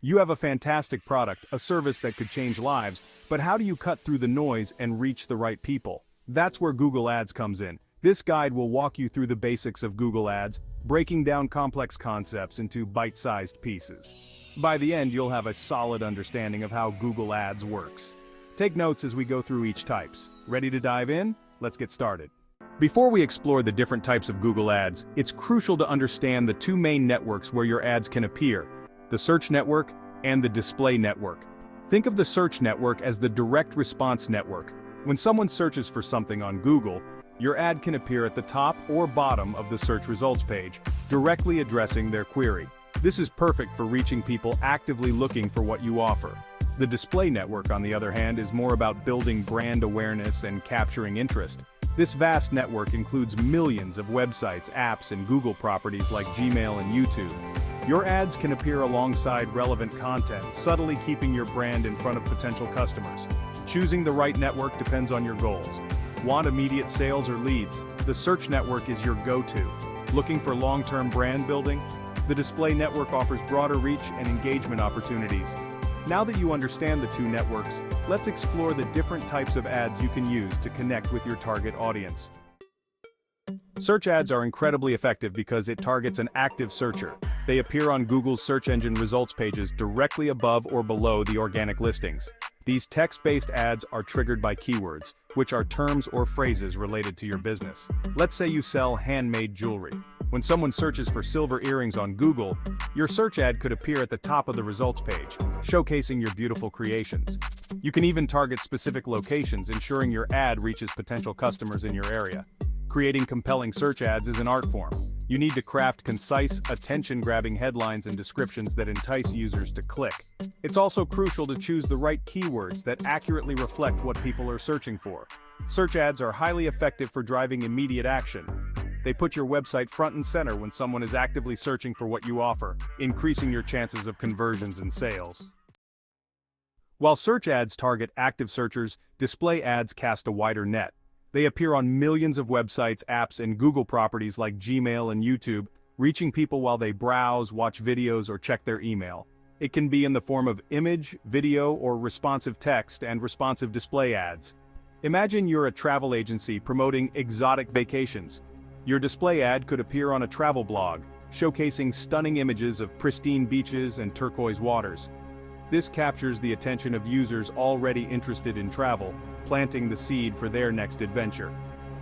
You have a fantastic product, a service that could change lives, but how do you cut through the noise and reach the right people? That's where Google Ads comes in. This guide will walk you through the basics of Google Ads, breaking down complex concepts into bite-sized pieces. By the end, you'll have a solid understanding of how Google Ads works. Take notes as we go through each types. Ready to dive in? Let's get started. Before we explore the different types of Google Ads, it's crucial to understand the two main networks where your ads can appear: the search network and the display network. Think of the search network as the direct response network. When someone searches for something on Google, your ad can appear at the top or bottom of the search results page, directly addressing their query. This is perfect for reaching people actively looking for what you offer. The display network, on the other hand, is more about building brand awareness and capturing interest. This vast network includes millions of websites, apps, and Google properties like Gmail and YouTube. Your ads can appear alongside relevant content, subtly keeping your brand in front of potential customers. Choosing the right network depends on your goals. Want immediate sales or leads? The search network is your go-to. Looking for long-term brand building? The display network offers broader reach and engagement opportunities. Now that you understand the two networks, let's explore the different types of ads you can use to connect with your target audience. Search ads are incredibly effective because it targets an active searcher. They appear on Google's search engine results pages directly above or below the organic listings. These text-based ads are triggered by keywords, which are terms or phrases related to your business. Let's say you sell handmade jewelry. When someone searches for silver earrings on Google, your search ad could appear at the top of the results page, showcasing your beautiful creations. You can even target specific locations, ensuring your ad reaches potential customers in your area. Creating compelling search ads is an art form. You need to craft concise, attention-grabbing headlines and descriptions that entice users to click. It's also crucial to choose the right keywords that accurately reflect what people are searching for. Search ads are highly effective for driving immediate action. They put your website front and center when someone is actively searching for what you offer, increasing your chances of conversions and sales. While search ads target active searchers, display ads cast a wider net. They appear on millions of websites, apps, and Google properties like Gmail and YouTube, reaching people while they browse, watch videos, or check their email. It can be in the form of image, video, or responsive text and responsive display ads. Imagine you're a travel agency promoting exotic vacations. Your display ad could appear on a travel blog, showcasing stunning images of pristine beaches and turquoise waters. This captures the attention of users already interested in travel, planting the seed for their next adventure.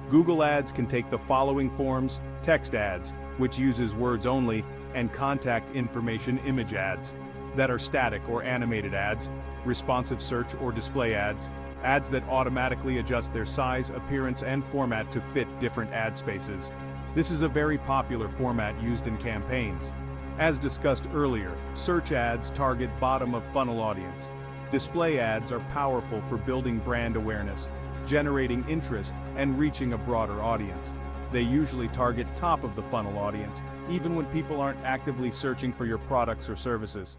Google Ads can take the following forms: text ads, which uses words only, and contact information image ads, that are static or animated ads, responsive search or display ads, ads that automatically adjust their size, appearance, and format to fit different ad spaces. This is a very popular format used in campaigns. As discussed earlier, search ads target bottom-of-funnel audience. Display ads are powerful for building brand awareness, generating interest, and reaching a broader audience. They usually target top-of-the-funnel audience, even when people aren't actively searching for your products or services.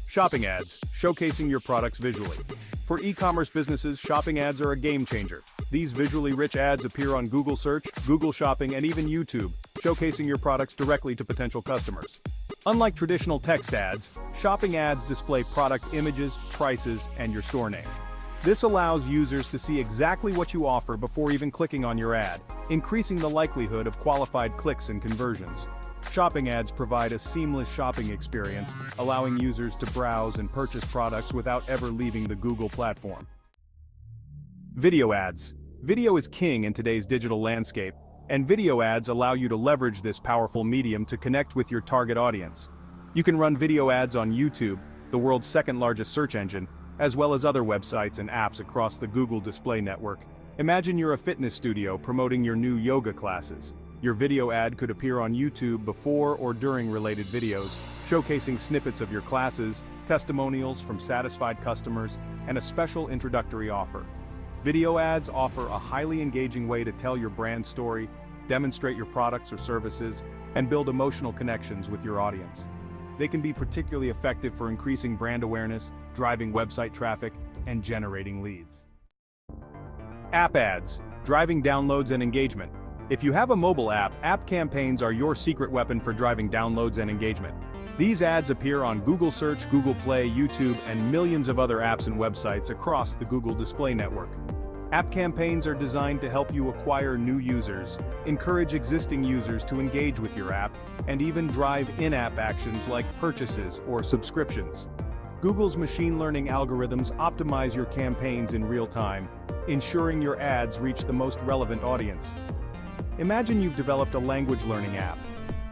Shopping ads, showcasing your products visually. For e-commerce businesses, shopping ads are a game changer. These visually rich ads appear on Google Search, Google Shopping, and even YouTube, showcasing your products directly to potential customers. Unlike traditional text ads, shopping ads display product images, prices, and your store name. This allows users to see exactly what you offer before even clicking on your ad, increasing the likelihood of qualified clicks and conversions. Shopping ads provide a seamless shopping experience, allowing users to browse and purchase products without ever leaving the Google platform. Video ads. Video is king in today's digital landscape, and video ads allow you to leverage this powerful medium to connect with your target audience. You can run video ads on YouTube, the world's second-largest search engine, as well as other websites and apps across the Google Display Network. Imagine you're a fitness studio promoting your new yoga classes. Your video ad could appear on YouTube before or during related videos, showcasing snippets of your classes, testimonials from satisfied customers, and a special introductory offer. Video ads offer a highly engaging way to tell your brand story, demonstrate your products or services, and build emotional connections with your audience. They can be particularly effective for increasing brand awareness, driving website traffic, and generating leads. App ads, driving downloads and engagement. If you have a mobile app, app campaigns are your secret weapon for driving downloads and engagement. These ads appear on Google Search, Google Play, YouTube, and millions of other apps and websites across the Google Display Network. App campaigns are designed to help you acquire new users, encourage existing users to engage with your app, and even drive in-app actions like purchases or subscriptions. Google's machine learning algorithms optimize your campaigns in real time, ensuring your ads reach the most relevant audience. Imagine you've developed a language learning app.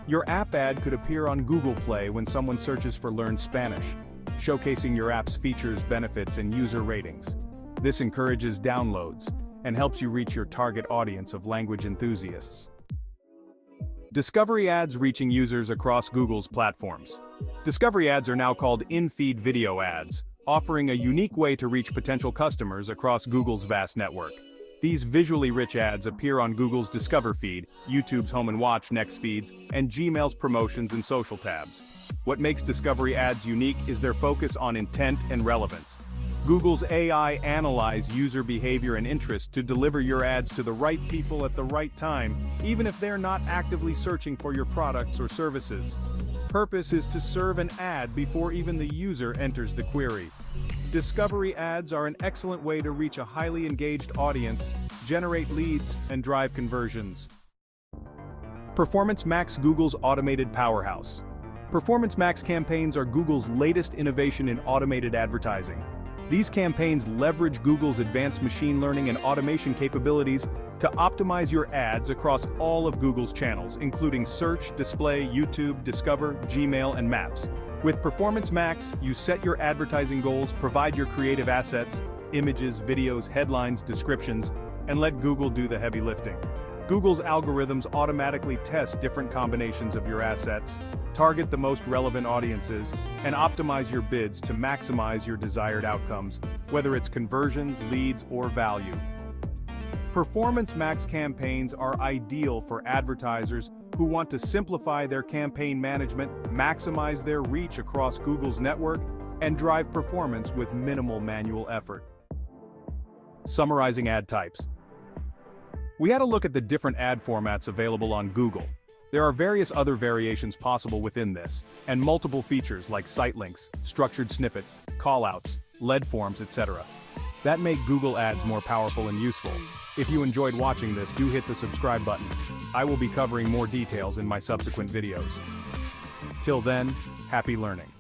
Your app ad could appear on Google Play when someone searches for Learn Spanish, showcasing your app's features, benefits, and user ratings. This encourages downloads and helps you reach your target audience of language enthusiasts. Discovery ads reaching users across Google's platforms. Discovery ads are now called in-feed video ads, offering a unique way to reach potential customers across Google's vast network. These visually rich ads appear on Google's Discover feed, YouTube's Home and Watch Next feeds, and Gmail's Promotions and Social tabs. What makes Discovery ads unique is their focus on intent and relevance. Google's AI analyzes user behavior and interest to deliver your ads to the right people at the right time, even if they're not actively searching for your products or services. Purpose is to serve an ad before even the user enters the query. Discovery ads are an excellent way to reach a highly engaged audience, generate leads, and drive conversions. Performance Max, Google's automated powerhouse. Performance Max campaigns are Google's latest innovation in automated advertising. These campaigns leverage Google's advanced machine learning and automation capabilities to optimize your ads across all of Google's channels, including Search, Display, YouTube, Discover, Gmail, and Maps. With Performance Max, you set your advertising goals, provide your creative assets, images, videos, headlines, descriptions, and let Google do the heavy lifting. Google's algorithms automatically test different combinations of your assets, target the most relevant audiences, and optimize your bids to maximize your desired outcomes, whether it's conversions, leads, or value. Performance Max campaigns are ideal for advertisers who want to simplify their campaign management, maximize their reach across Google's network, and drive performance with minimal manual effort. Summarizing ad types. We had a look at the different ad formats available on Google. There are various other variations possible within this, and multiple features like site links, structured snippets, callouts, lead forms, etc. that make Google Ads more powerful and useful. If you enjoyed watching this, do hit the subscribe button. I will be covering more details in my subsequent videos. Till then, happy learning.